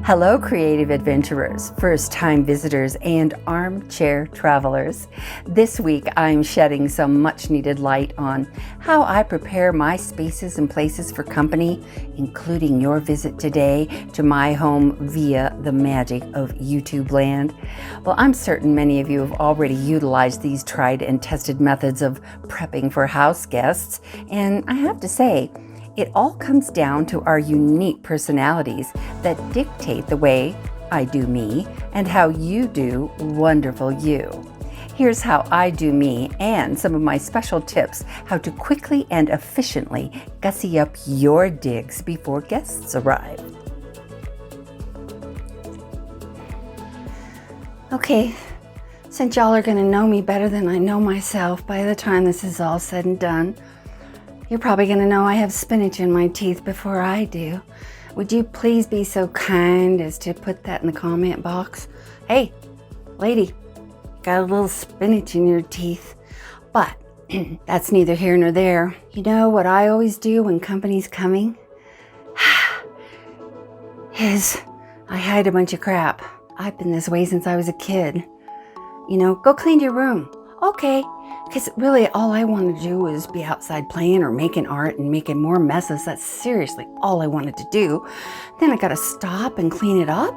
Hello, creative adventurers, first-time visitors, and armchair travelers. This week, I'm shedding some much-needed light on how I prepare my spaces and places for company, including your visit today to my home via the magic of YouTube land. Well, I'm certain many of you have already utilized these tried and tested methods of prepping for house guests, and I have to say, it all comes down to our unique personalities that dictate the way I do me and how you do wonderful you. Here's how I do me and some of my special tips how to quickly and efficiently gussy up your digs before guests arrive. Okay, since y'all are gonna know me better than I know myself by the time this is all said and done, you're probably gonna know I have spinach in my teeth before I do. Would you please be so kind as to put that in the comment box? Hey, lady, got a little spinach in your teeth. But that's neither here nor there. You know what I always do when company's coming? Is I hide a bunch of crap. I've been this way since I was a kid. You know, go clean your room. Okay. Because really all I wanted to do was be outside playing or making art and making more messes. That's seriously all I wanted to do. Then I gotta stop and clean it up.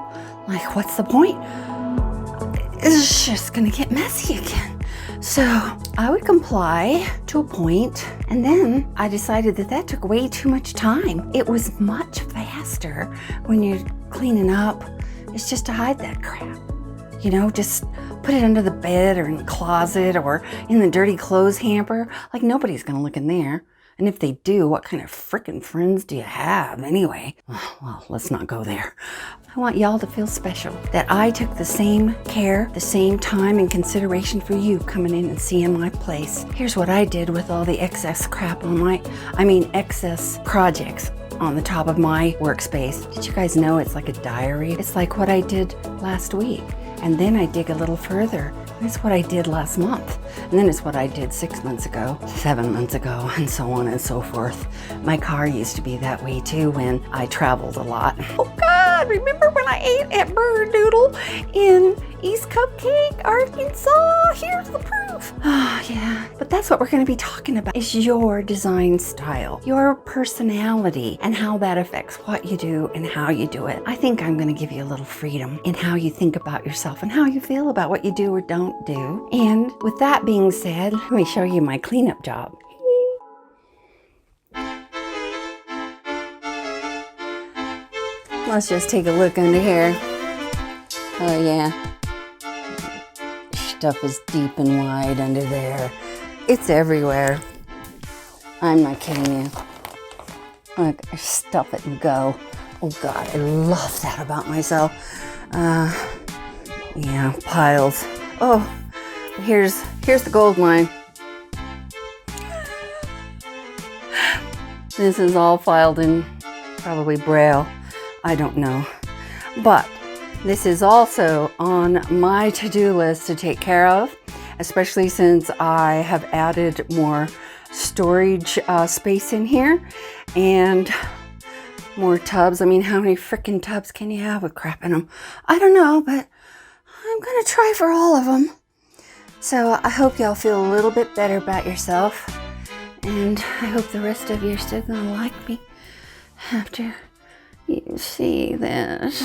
Like, what's the point? It's just gonna get messy again. So I would comply to a point, and then I decided that took way too much time. It was much faster when you're cleaning up. It's just to hide that crap. You know, just put it under the bed or in the closet or in the dirty clothes hamper. Like, nobody's gonna look in there. And if they do, what kind of frickin' friends do you have anyway? Well, let's not go there. I want y'all to feel special. That I took the same care, the same time and consideration for you coming in and seeing my place. Here's what I did with all the excess crap on excess projects on the top of my workspace. Did you guys know it's like a diary? It's like what I did last week. And then I dig a little further. It's what I did last month. And then it's what I did 6 months ago, 7 months ago, and so on and so forth. My car used to be that way too when I traveled a lot. Oh God, remember when I ate at Burger Doodle in East Cupcake, Arkansas? Here's the proof. Oh yeah, but that's what we're gonna be talking about, is your design style, your personality, and how that affects what you do and how you do it. I think I'm gonna give you a little freedom in how you think about yourself and how you feel about what you do or don't do. And with that being said, let me show you my cleanup job. Let's just take a look under here. Oh yeah. Stuff is deep and wide under there. It's everywhere. I'm not kidding you. Look, I stuff it and go. Oh God, I love that about myself. Yeah, piles. Oh, here's the gold mine. This is all filed in probably Braille. I don't know. But this is also on my to-do list to take care of, especially since I have added more storage space in here and more tubs. I mean, how many freaking tubs can you have with crap in them? I don't know, but I'm gonna try for all of them. So I hope y'all feel a little bit better about yourself, and I hope the rest of you are still gonna like me after you see this.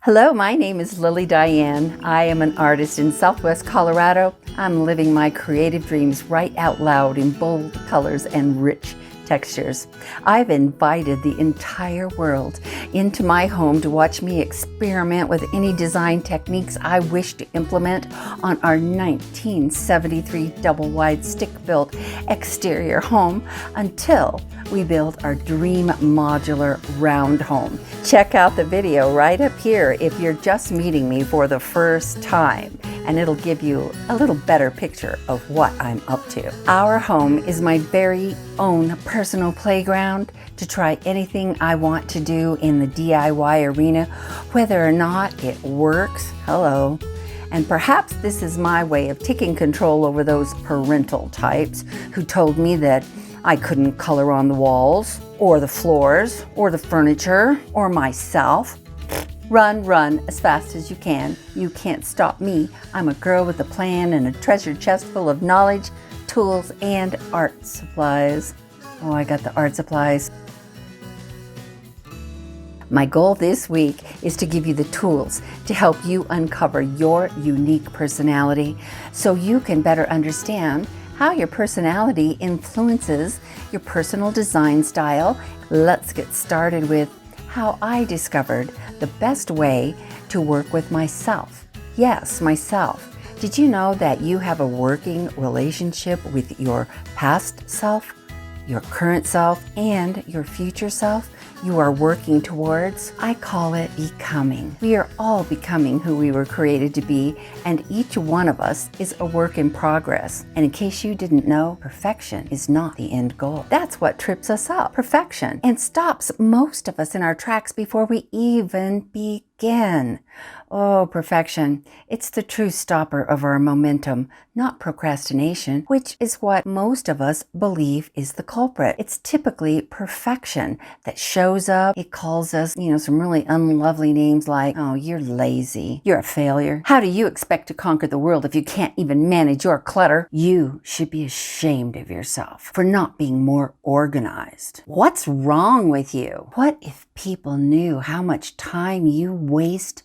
Hello, my name is Lille Diane. I am an artist in Southwest Colorado. I'm living my creative dreams right out loud in bold colors and rich textures. I've invited the entire world into my home to watch me experiment with any design techniques I wish to implement on our 1973 double-wide stick-built exterior home until we build our dream modular round home. Check out the video right up here if you're just meeting me for the first time, and it'll give you a little better picture of what I'm up to. Our home is my very own personal playground to try anything I want to do in the DIY arena, whether or not it works. Hello. And perhaps this is my way of taking control over those parental types who told me that I couldn't color on the walls, or the floors, or the furniture, or myself. Run as fast as you can. You can't stop me. I'm a girl with a plan and a treasure chest full of knowledge, tools, and art supplies. Oh, I got the art supplies. My goal this week is to give you the tools to help you uncover your unique personality so you can better understand how your personality influences your personal design style. Let's get started with how I discovered the best way to work with myself. Yes, myself. Did you know that you have a working relationship with your past self, your current self, and your future self you are working towards? I call it becoming. We are all becoming who we were created to be, and each one of us is a work in progress. And in case you didn't know, perfection is not the end goal. That's what trips us up, perfection, and stops most of us in our tracks before we even begin. Oh, perfection. It's the true stopper of our momentum, not procrastination, which is what most of us believe is the culprit. It's typically perfection that shows up. It calls us, some really unlovely names like, oh, you're lazy. You're a failure. How do you expect to conquer the world if you can't even manage your clutter? You should be ashamed of yourself for not being more organized. What's wrong with you? What if people knew how much time you waste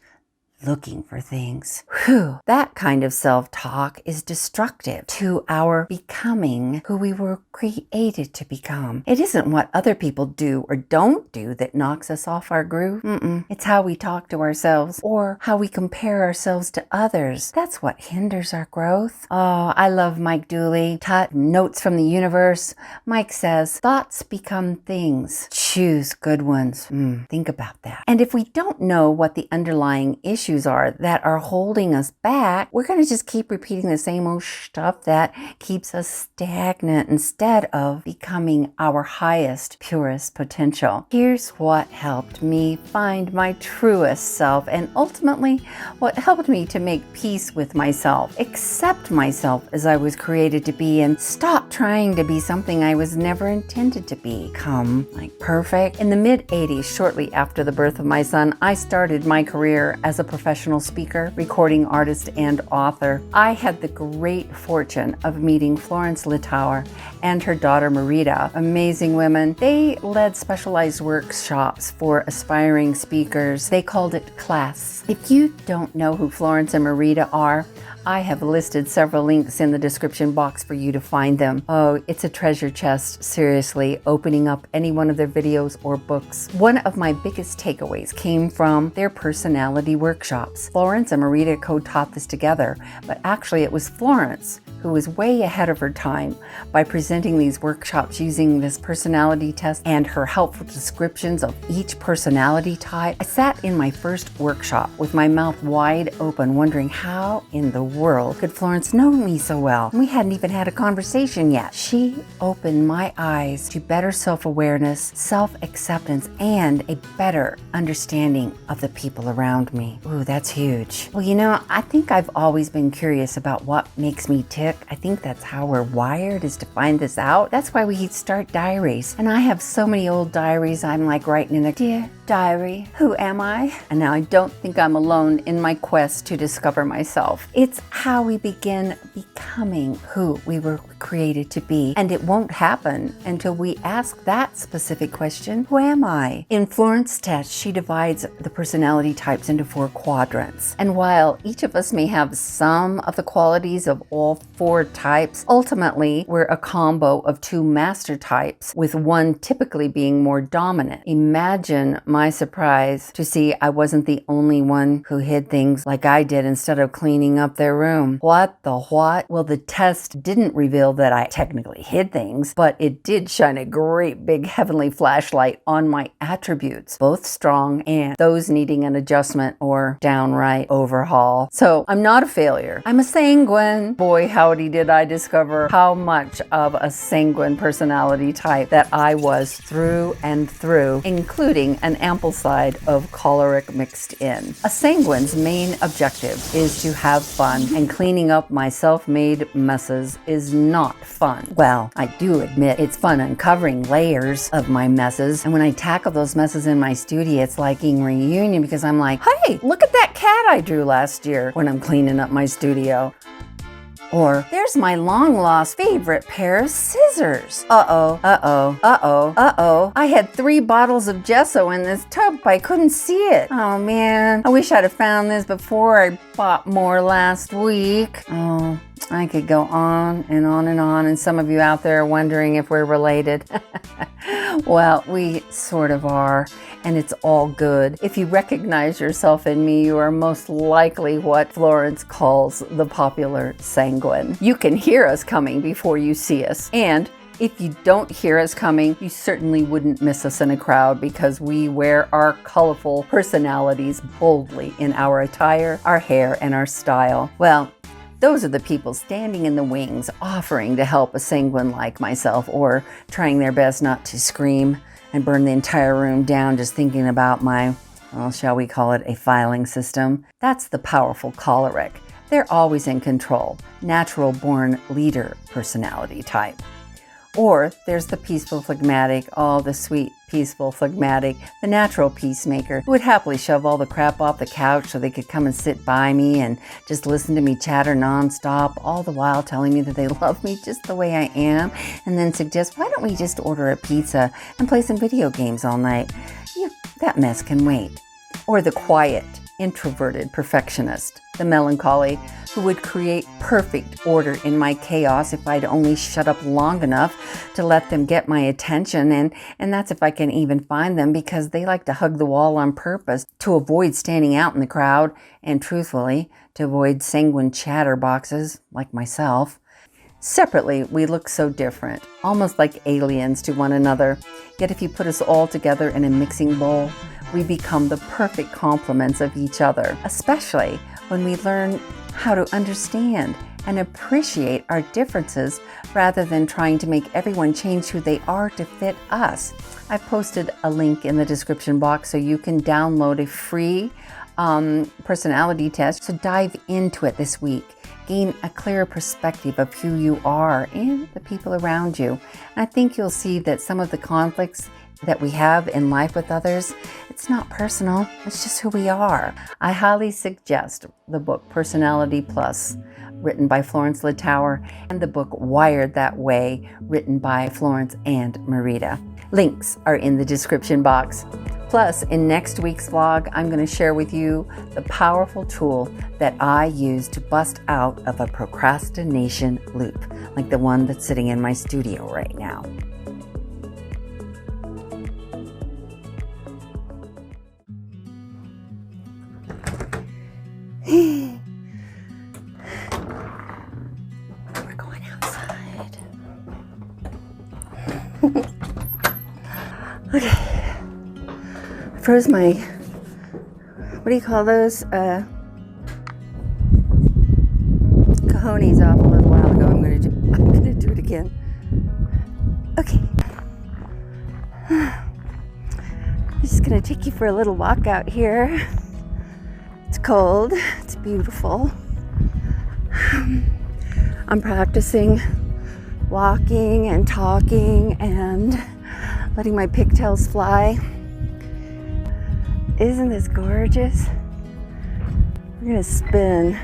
looking for things? Whew, that kind of self-talk is destructive to our becoming who we were created to become. It isn't what other people do or don't do that knocks us off our groove. It's how we talk to ourselves or how we compare ourselves to others. That's what hinders our growth. Oh, I love Mike Dooley. Tut, Notes from the Universe. Mike says, thoughts become things. Choose good ones. Think about that. And if we don't know what the underlying issues are that are holding us back, we're going to just keep repeating the same old stuff that keeps us stagnant instead of becoming our highest, purest potential. Here's what helped me find my truest self, and ultimately what helped me to make peace with myself, accept myself as I was created to be, and stop trying to be something I was never intended to become, like perfect. In the mid-'80s, shortly after the birth of my son, I started my career as a professional speaker, recording artist, and author. I had the great fortune of meeting Florence Littauer and her daughter Marita, amazing women. They led specialized workshops for aspiring speakers. They called it class. If you don't know who Florence and Marita are, I have listed several links in the description box for you to find them. Oh, it's a treasure chest, seriously, opening up any one of their videos or books. One of my biggest takeaways came from their personality workshops. Florence and Marita co-taught this together, but actually it was Florence who was way ahead of her time by presenting these workshops using this personality test and her helpful descriptions of each personality type. I sat in my first workshop with my mouth wide open, wondering how in the world could Florence know me so well? We hadn't even had a conversation yet. She opened my eyes to better self-awareness, self-acceptance, and a better understanding of the people around me. Ooh, that's huge. Well, I think I've always been curious about what makes me tick. I think that's how we're wired, is to find this out. That's why we start diaries. And I have so many old diaries I'm like writing in a, dear Diary, who am I? And now I don't think I'm alone in my quest to discover myself. It's how we begin becoming who we were created to be. And it won't happen until we ask that specific question, who am I? In Florence test, she divides the personality types into 4 quadrants. And while each of us may have some of the qualities of all 4 types, ultimately we're a combo of 2 master types, with one typically being more dominant. Imagine my surprise to see I wasn't the only one who hid things like I did instead of cleaning up their room. What the what? Well, the test didn't reveal that I technically hid things, but it did shine a great big heavenly flashlight on my attributes, both strong and those needing an adjustment or downright overhaul. So I'm not a failure. I'm a sanguine. Boy, howdy did I discover how much of a sanguine personality type that I was through and through, including an ample side of choleric mixed in. A sanguine's main objective is to have fun, and cleaning up my self-made messes is not fun. Well, I do admit it's fun uncovering layers of my messes, and when I tackle those messes in my studio, it's like a reunion because I'm like, hey, look at that cat I drew last year when I'm cleaning up my studio. Or, there's my long-lost favorite pair of scissors. Uh-oh, uh-oh, uh-oh, uh-oh. I had 3 bottles of gesso in this tub, but I couldn't see it. Oh, man. I wish I'd have found this before I bought more last week. Oh, I could go on and on and on, and some of you out there are wondering if we're related. Well, we sort of are, and it's all good. If you recognize yourself in me, you are most likely what Florence calls the popular sanguine. You can hear us coming before you see us, and if you don't hear us coming, you certainly wouldn't miss us in a crowd because we wear our colorful personalities boldly in our attire, our hair, and our style. Well, those are the people standing in the wings, offering to help a sanguine like myself, or trying their best not to scream and burn the entire room down just thinking about my, well, shall we call it a filing system? That's the powerful choleric. They're always in control, natural-born leader personality type. Or there's the peaceful phlegmatic, the sweet, peaceful phlegmatic, the natural peacemaker, who would happily shove all the crap off the couch so they could come and sit by me and just listen to me chatter nonstop, all the while telling me that they love me just the way I am, and then suggest, why don't we just order a pizza and play some video games all night? Yeah, that mess can wait. Or the quiet, introverted perfectionist, the melancholy, who would create perfect order in my chaos if I'd only shut up long enough to let them get my attention, and that's if I can even find them, because they like to hug the wall on purpose to avoid standing out in the crowd, and truthfully, to avoid sanguine chatterboxes like myself. Separately, we look so different, almost like aliens to one another, yet if you put us all together in a mixing bowl, we become the perfect complements of each other, especially when we learn how to understand and appreciate our differences rather than trying to make everyone change who they are to fit us. I've posted a link in the description box so you can download a free personality test. So dive into it this week. Gain a clearer perspective of who you are and the people around you. And I think you'll see that some of the conflicts that we have in life with others, it's not personal, it's just who we are. I highly suggest the book Personality Plus, written by Florence Littauer, and the book Wired That Way, written by Florence and Marita. Links are in the description box. Plus, in next week's vlog, I'm going to share with you the powerful tool that I use to bust out of a procrastination loop, like the one that's sitting in my studio right now. We're going outside. Okay. I froze my, what do you call those? Cojones off a little while ago. I'm gonna do it again. Okay. I'm just gonna take you for a little walk out here. It's cold, it's beautiful. I'm practicing walking and talking and letting my pigtails fly. Isn't this gorgeous? We're gonna spin.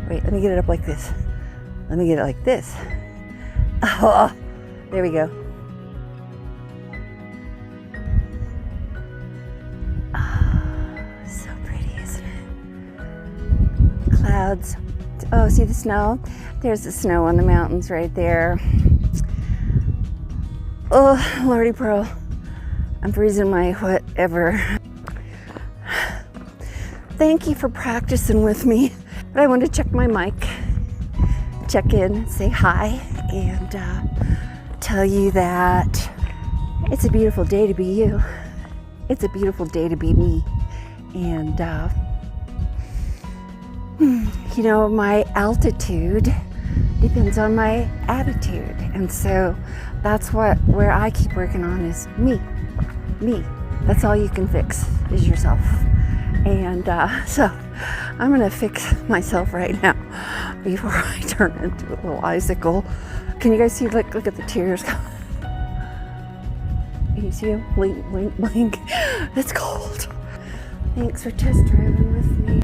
Wait, let me get it up like this. Let me get it like this. Oh, there we go. Clouds. Oh, see the snow? There's the snow on the mountains right there. Oh, Lordy Pearl. I'm freezing my whatever. Thank you for practicing with me. But I want to check my mic, check in, say hi, and tell you that it's a beautiful day to be you. It's a beautiful day to be me. And you know, my altitude depends on my attitude, and so that's where I keep working on is me. That's all you can fix is yourself. And so I'm gonna fix myself right now before I turn into a little icicle. Can you guys see? Look at the tears. Can you see them? Blink, blink, blink. It's cold. Thanks for test driving with me.